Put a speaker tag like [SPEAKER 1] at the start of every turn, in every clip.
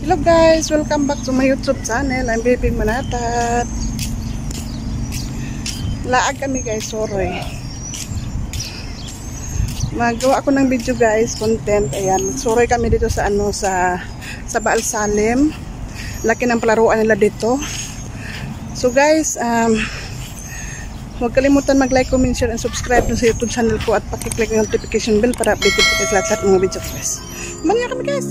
[SPEAKER 1] Hello guys, welcome back to my YouTube channel. I'm Baby Manatat. Laag kami guys, sorry. Magawa ako ng video guys, content. Ayan, sorry kami dito sa sa Baal Salim. Laki ng palaruan nila dito. So guys, huwag kalimutan mag-like, comment, share, and subscribe sa YouTube channel ko at pakiclick yung notification bell para updated po kayo sa lahat ng mga video guys. Manya kami guys!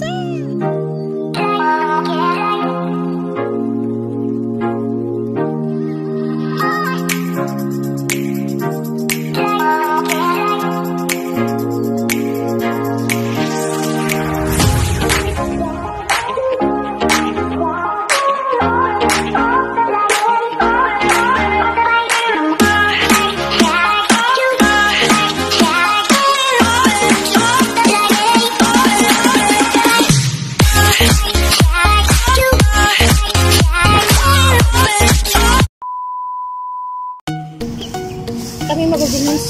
[SPEAKER 2] Kami magaginis.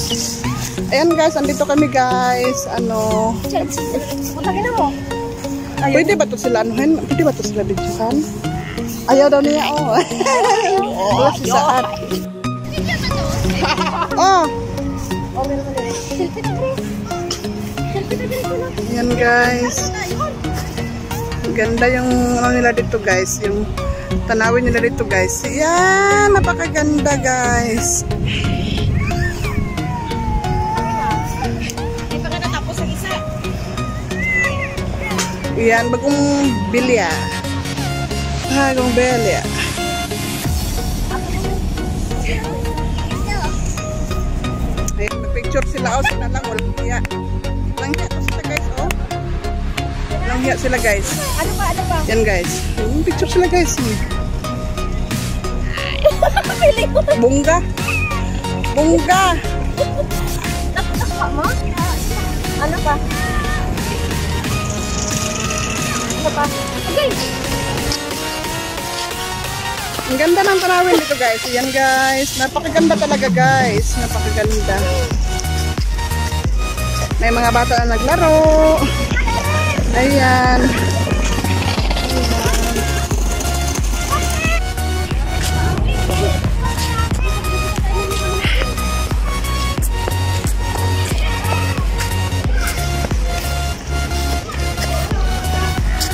[SPEAKER 1] Ayan guys, andito kami guys.
[SPEAKER 2] Punta ka na mo.
[SPEAKER 1] Pwede ba ito sila anuhin? Pwede ba ito sila videohan? Ayaw daw niya, oh. Oh, si Saat. Oh! Ayan guys. Ganda yung nila dito guys. Yung tanawin nila dito guys. Ayan, napakaganda guys. Yan, bagong bilya. Bagong bilya. Ayan, mag-picture sila. O, sila lang. Walang hiya. Walang hiya sila guys, oh. Walang hiya sila guys.
[SPEAKER 2] Ano ba?
[SPEAKER 1] Yan guys. Picture sila guys. Bungga. Bungga.
[SPEAKER 2] Nakakapa mo? Ano pa? Okay.
[SPEAKER 1] Ang ganda ng tanawin dito guys. Ayan guys. Napakaganda talaga guys. Napakaganda. May mga bata na naglaro. Ayan.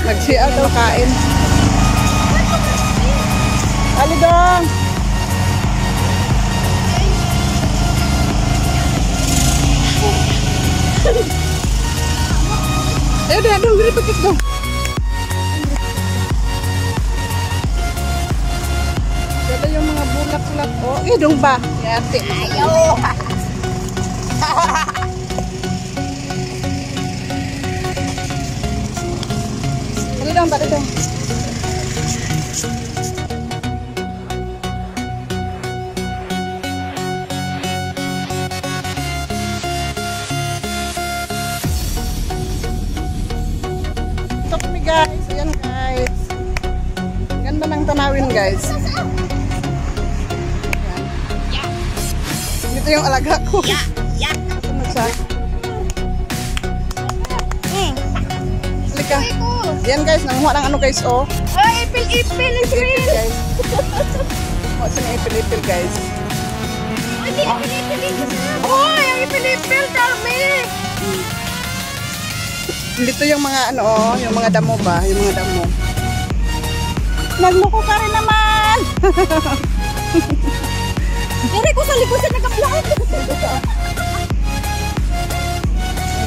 [SPEAKER 1] Nagsiya daw kain. Ali dong. Ayo deh, dong, beri paket dong. Ada yung mga bulak-bulak. Oh, dong ba? Ya, ate.
[SPEAKER 2] Ayo.
[SPEAKER 1] Ali dong, tadi dong. Ito kami guys. Ayan guys. Ganda ng tanawin guys. Ayan. Dito yung alaga ko. Sunod sa. Halika. Ayan guys, nanguha ng ano guys, oh.
[SPEAKER 2] Ay, ipil
[SPEAKER 1] Guys. What's an ipil guys?
[SPEAKER 2] Ay, ang ipil dami.
[SPEAKER 1] Dito yung mga ano, oh, yung mga damo ba? Yung mga damo. Nagloko ka rin naman!
[SPEAKER 2] Kaya ko sa likod sa nag-vlog.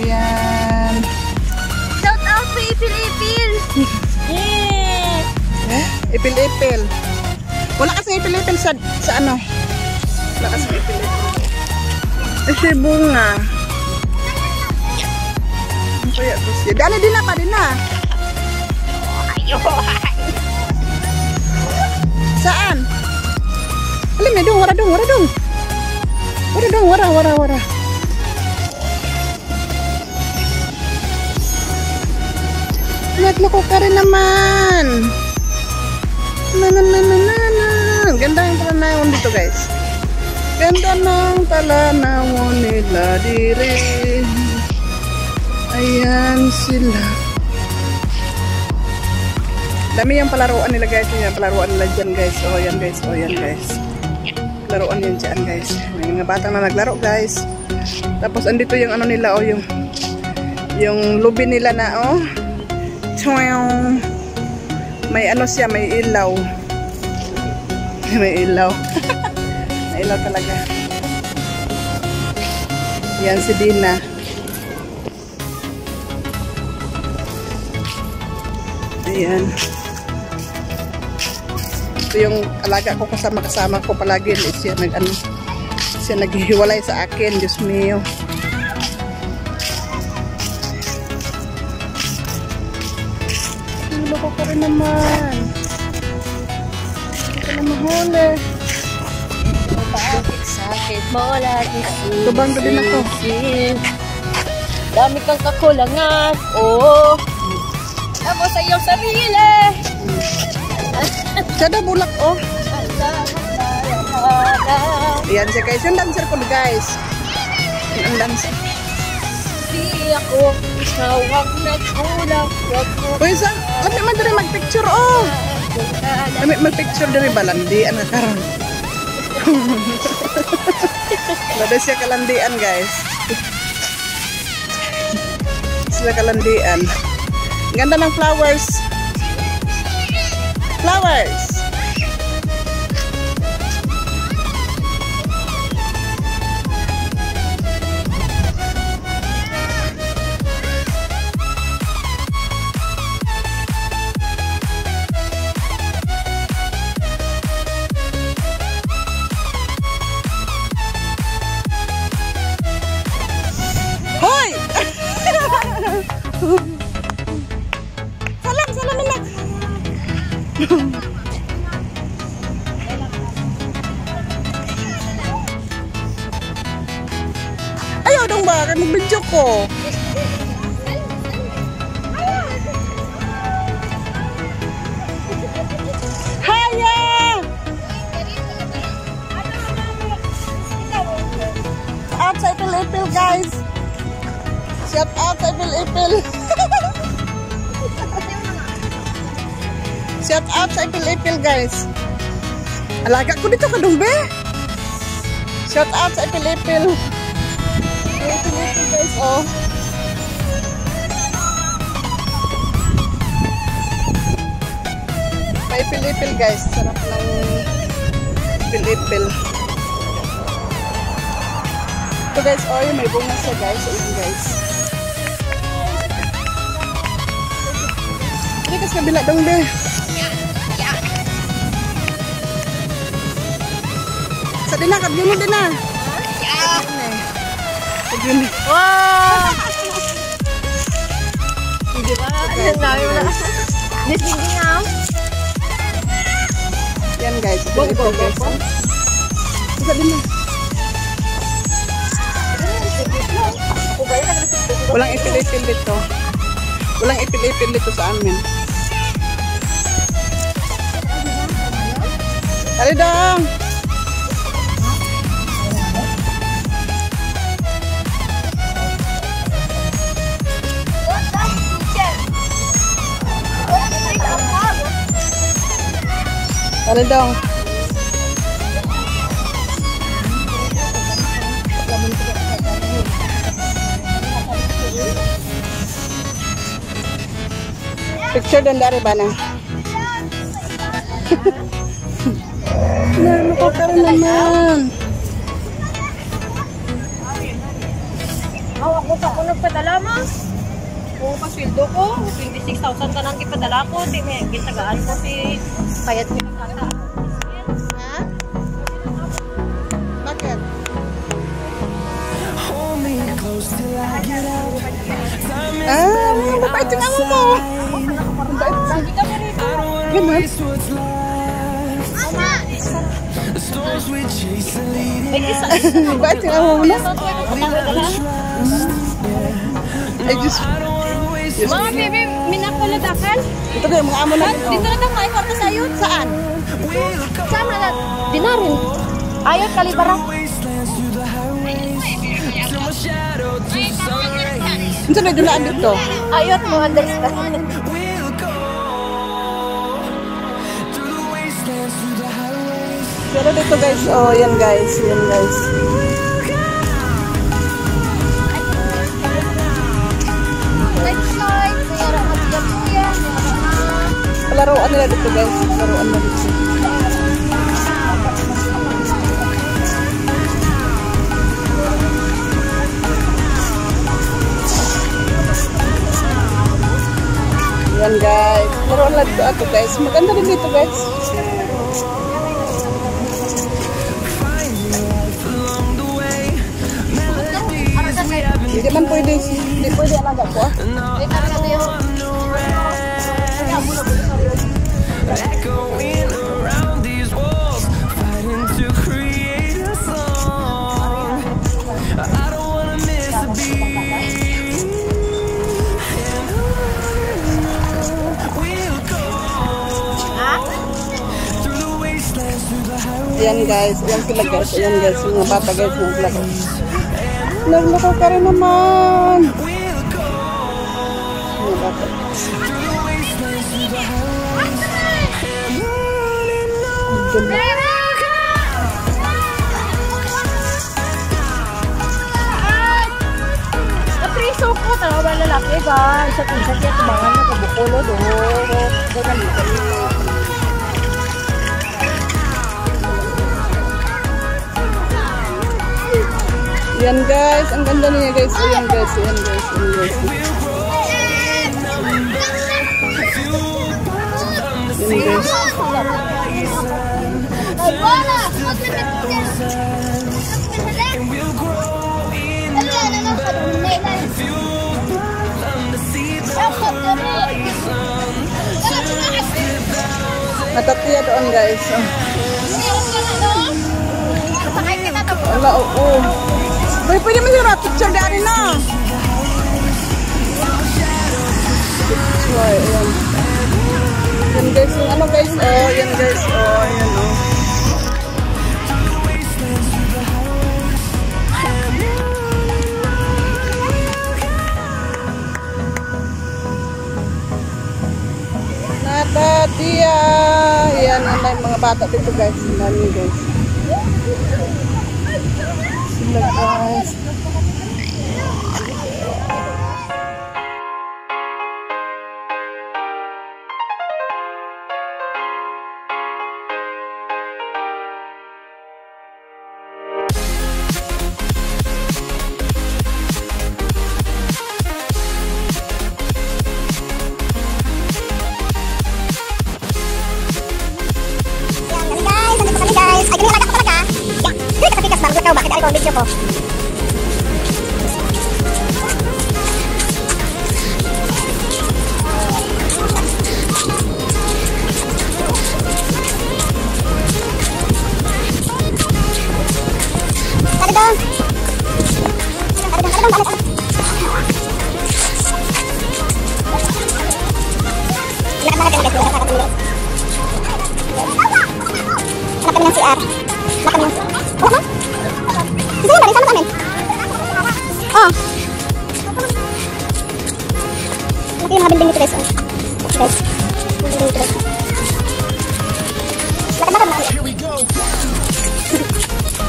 [SPEAKER 1] Ayan.
[SPEAKER 2] Shout out to ipil. Yeah.
[SPEAKER 1] Ipil-ipil. Wala kasi ipil-ipil sa ano? Wala kasi ipil-ipil. Kasi bunga. Ano kaya ito siya? Dali din na pa din na. Saan? Alam niya dong, wara dong. Wara. Nagloko ka rin naman. Ganda yung talanawon dito guys. Ganda ng talanawon nila dire. Ayan sila. Dami yung palaruan nila guys. Yung palaruan nila dyan guys. Oh, yan guys. Oh, yan guys. Laruan yan dyan guys. May mga batang na naglaro guys. Tapos andito yung ano nila. Oh, yung lobby nila na oh. May ano siya. May ilaw. May ilaw. May ilaw talaga. Yan si Dina. Ayan. Ito yung alaga ko kasama ko palagi. Siya naghihiwalay sa akin. Diyos mio. Loko ko rin naman. Hindi ko na mahuli.
[SPEAKER 2] Bakit sakit mo lagi?
[SPEAKER 1] Tubang din ako.
[SPEAKER 2] Dami kang kakulangan. Oo. Ako sa iyong sarili.
[SPEAKER 1] Siya daw bulak oh. Ayan siya guys. Yung dancer ko guys. Yung dancer.
[SPEAKER 2] Di ako ikaw ang nagkulang.
[SPEAKER 1] Uy, lami man din mag-picture oh. Lami mag-picture din balandian na karon. Lada siya kalandian guys. Sila kalandian. Ganda ng flowers. Flowers. Hoy! Salam na. Ayaw dong ba? Kaya mag-video ko. Haya! Out sa ipil-ipil guys. Shout out sa ipil-ipil. Shout out sa ipil-ipil guys. Alaga ko dito kadumbe. Shout out sa ipil-ipil. Ipil-ipil guys oh. May ipil-ipil guys. Sarap ng ipil-ipil. Ito guys oh, may bunga siya guys. Ayan guys. Hindi kas kabila dong be. Sa din na, kabyo mo din na. Kabyo mo.
[SPEAKER 2] Wow! Hindi ba? Ang dami mo na. Nising nga.
[SPEAKER 1] Yan guys. Go. Sa din na. Walang ipil-ipil dito. Walang ipil-ipil dito sa amin. Dali dong! Dali dong! Picture doon dari ba na? Naluko ka rin naman.
[SPEAKER 2] Ako sa ako nagpadala mo. Kung paswildo ko, 26,000 ka nang ipadala ko. May gitagaan ko si payat ni kata.
[SPEAKER 1] Ha? Bakit? Mabait yung amo mo.
[SPEAKER 2] Lagi ka pa rin.
[SPEAKER 1] Ganun.
[SPEAKER 2] May isa.
[SPEAKER 1] Mabait yung amo mo na. Ay, Diyos.
[SPEAKER 2] Mga bebe, minakuladakan.
[SPEAKER 1] Ito na yung mga amo na.
[SPEAKER 2] Dito na kang kayo ka sayo. Saan? Saan na? Dinarin. Ayot kalibara.
[SPEAKER 1] Ano na dulaan dito?
[SPEAKER 2] Ayot mo understand.
[SPEAKER 1] Pero dito guys, oh, yan guys, yan guys. Palaruan nila dito guys, palaruan nila dito. Yan guys, palaruan nila dito guys. Maganda din dito guys. Hindi man pwede, hindi pwede alaga ko ah.
[SPEAKER 3] Echoing around these walls, fighting to create a song. I don't wanna miss a beat. And we'll go through the wastelands, through the highways.
[SPEAKER 1] Ayan guys, ayan sila guys, ayan guys, mga bata guys, naglako. Naglako ka rin naman. Mga bata.
[SPEAKER 2] Napriso ko, talaga lalaki ba? Isa-isa kaya tubangan na kabukulo doon.
[SPEAKER 1] Yan guys, ang ganda niya guys, ayan guys, ayan guys, ayan guys. Ayan guys. Natatiya doon guys. Wala, oo. Pwede mo yung picture dari na. Ayan. Yan guys, yung ano guys, oh, yan guys, oh, yan oh. Natatiya. Yan, may mga bata dito guys, nani guys. Sila guys.
[SPEAKER 4] Bakit ako ang video ko? Tadi dong. Enak banget ya guys, hanap kami ng CR. Hanap kami ng Bisa nggak sama kami? Oh, lagi mga binding ito guys. Guys, binding ito guys. Lakad-lakad na kami.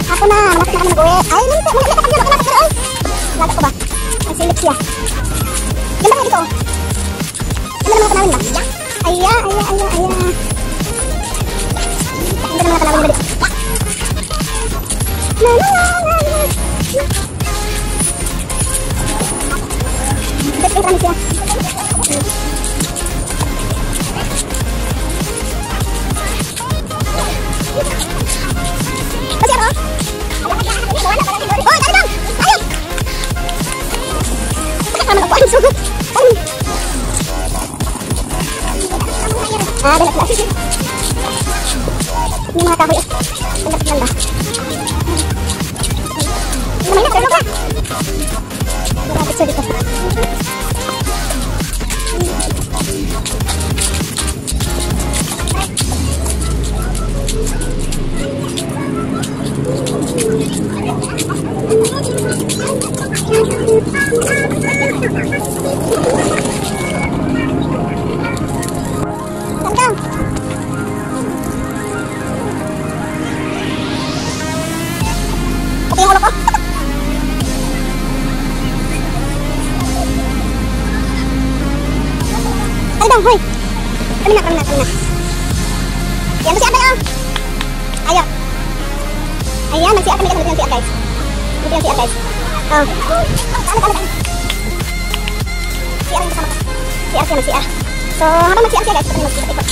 [SPEAKER 4] Ako na, malapit na kami mag-uwi. Ay, malapit na kami mag-uwi. Lagat ko ba? Ay, silip siya. Ganda nga dito. Ganda naman nakanawin ba? Aya. Ganda naman nakanawin ba dito? Kami siya. Masih apa? Oh, tadi dong. Ayo. Sama ngapain suruh? Ah, benar benar. Ini mga kahoy. Ganda. Namanya berapa? Berapa kecil dito? Tantang. dong, hoy. Kami na. Yan, si Abel, oh. Ayo. Ayan, mag-CR kami. Dito yung CR, guys. Oh. CR yung kasama ko. CR siya, mag-CR. So, habang mag-CR siya, guys, ito mag-ikot.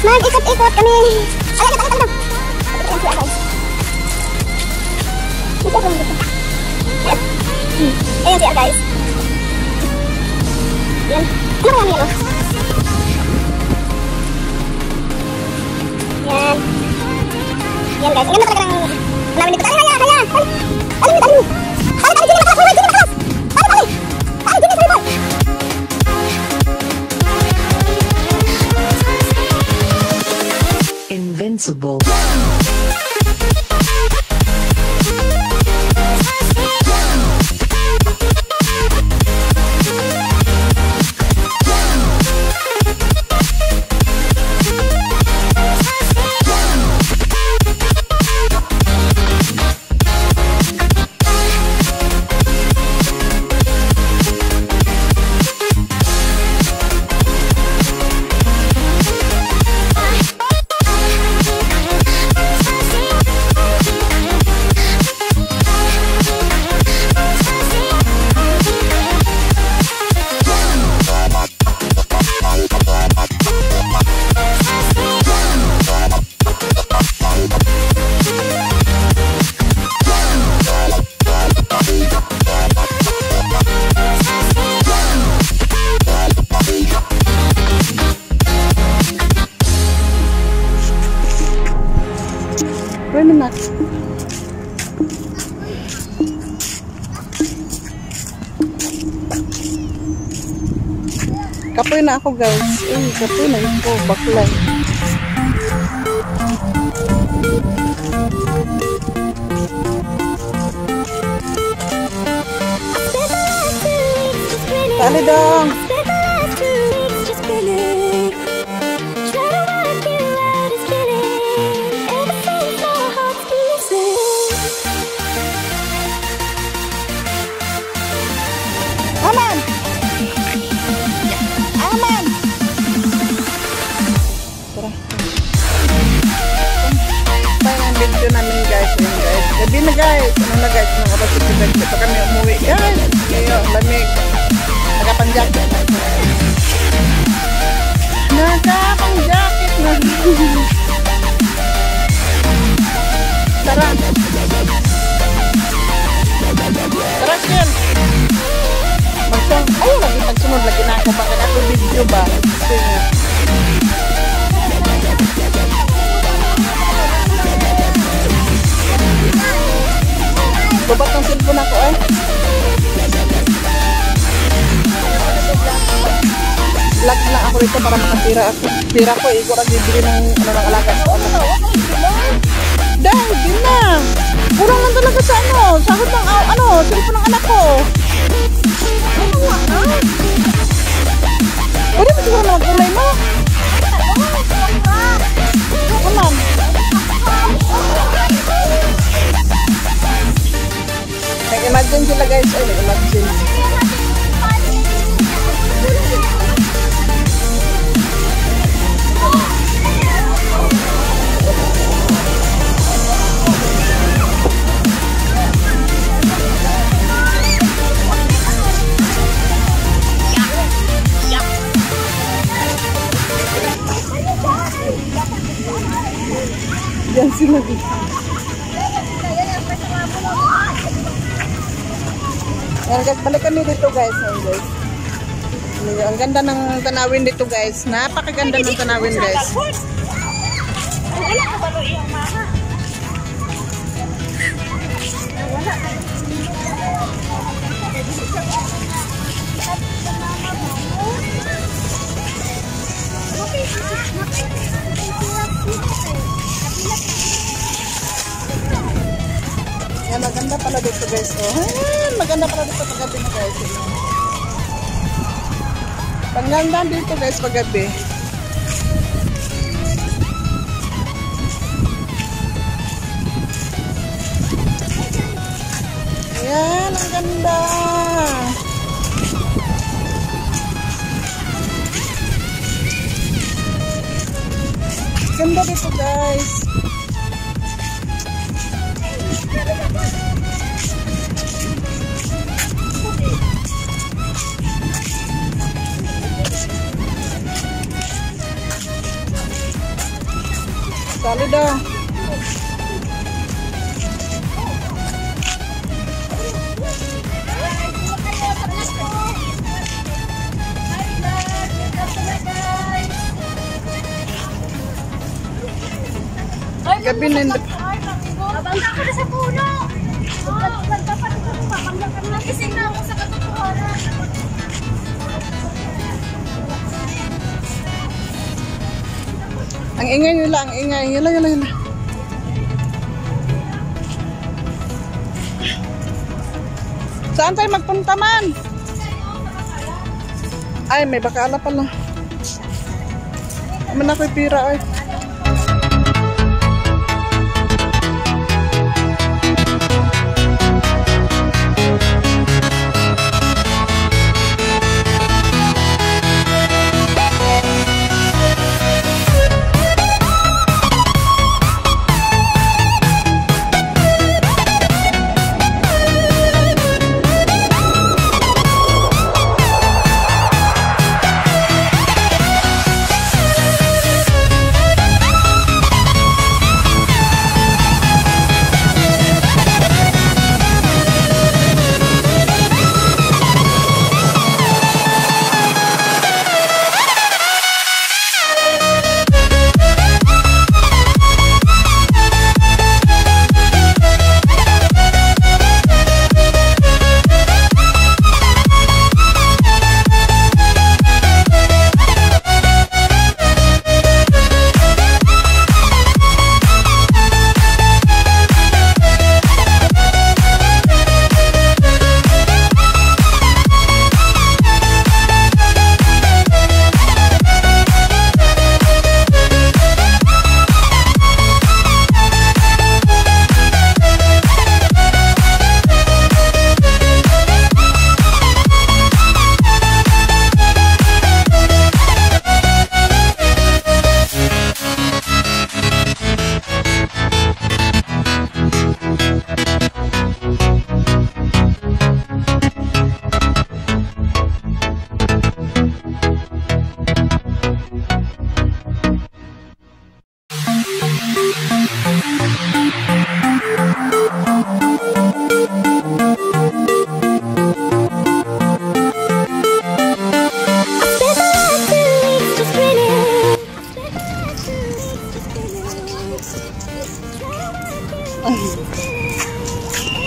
[SPEAKER 4] Mag-ikot kami. Ayan, ito. Ito yung CR, guys. Ayan, CR, guys. Yan. Ano ba yan, oh? Yan. Yan, guys. Ang ganda talaga ng tanawin dito. Haya! Talim mo! Jimmy, makalas! Tali, Jimmy, sorry, boy!
[SPEAKER 5] Invincible.
[SPEAKER 1] Kapoy na ako, guys. Kapoy na ako. Baklay. Tali dong. Gabi na, guys. Ano na, guys? Nung abas ito, guys. Ito kami umuwi, guys. Ngayon, lamig. Nakapanjakit. Nakapanjakit na. Tara. Tara, Ken. Magsang. Ay, lagi pagsunod. Lagi na ako. Bakit ako video ba? Kasi nga. Babat ng cellphone ako, eh. Vlog lang ako rito para makatira ako. Tira ko, iko lang bibili ng alaga ko. Dahil, din na. Kurang lang talaga sa sahod ng cellphone ng anak ko. Pwede mo siguro na magkulay mo? Alam. Nag-imagine sila, guys. Ay, nag-imagine. Yan sila dito. Ayan, guys, balik kami dito, guys. Ayan, guys. Ang ganda ng tanawin dito, guys. Napakaganda ng tanawin, guys. Yan, maganda pala dito, guys. Oh, ayan, maganda pala dito paggabi na, guys. Pangganda dito, guys, paggabi. Ayan, ang ganda. Ganda dito guys. Solid ah. Gabi na
[SPEAKER 2] Nabangga ko na sa puno. Dapat nagising na ako sa katotohanan.
[SPEAKER 1] ang ingay nila, ang ingay. Yala. Saan tayo magpunta man? Ay, may bakala pala. Aman ako'y pira ay.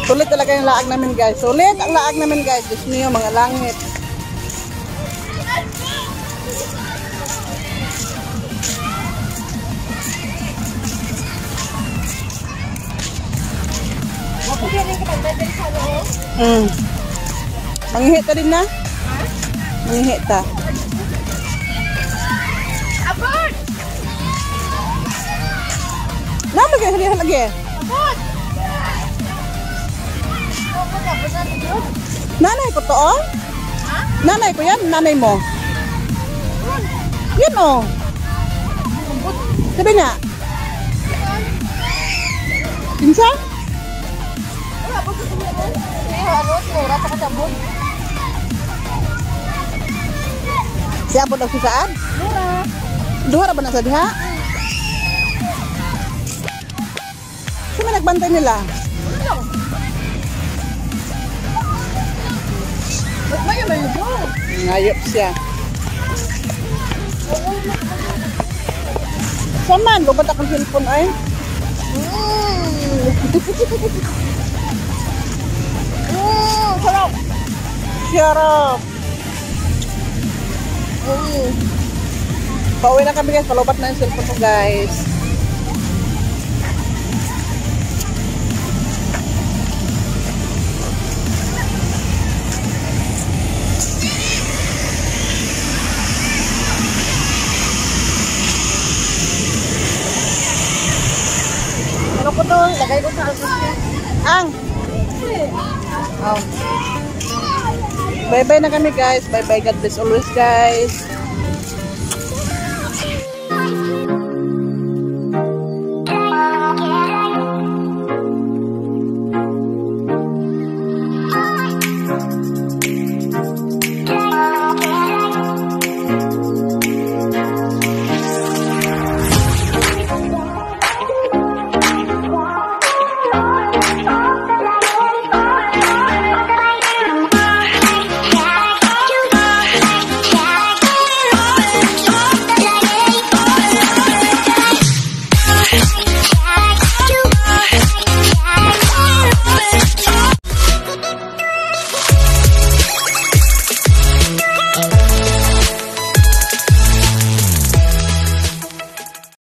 [SPEAKER 1] Sulit talaga yung laag namin guys. Sulit ang laag namin guys. Diyos niyo, mga langit. Mangihi ta din na? Mangihi ta.
[SPEAKER 2] Abot!
[SPEAKER 1] Nama lagi, lagi.
[SPEAKER 2] Abot!
[SPEAKER 1] Nanay ko to, oh?
[SPEAKER 2] Ha?
[SPEAKER 1] Nanay ko yan? Nanay mo? Yan, oh. Sabi nga. Pinsa? Siapa daw si Saad? Duha ra ba na sa diha? Sino nagbantay nila? Ngayop siya. Saman, lubat akong cellphone ay. Sarap. Sarap. Pauwi na kami guys, palubat na yung cellphone ko guys.
[SPEAKER 2] Ano ko to? Lagay ko sa album.
[SPEAKER 1] Ang. Oh. Bye-bye na kami guys. Bye-bye. God bless always guys.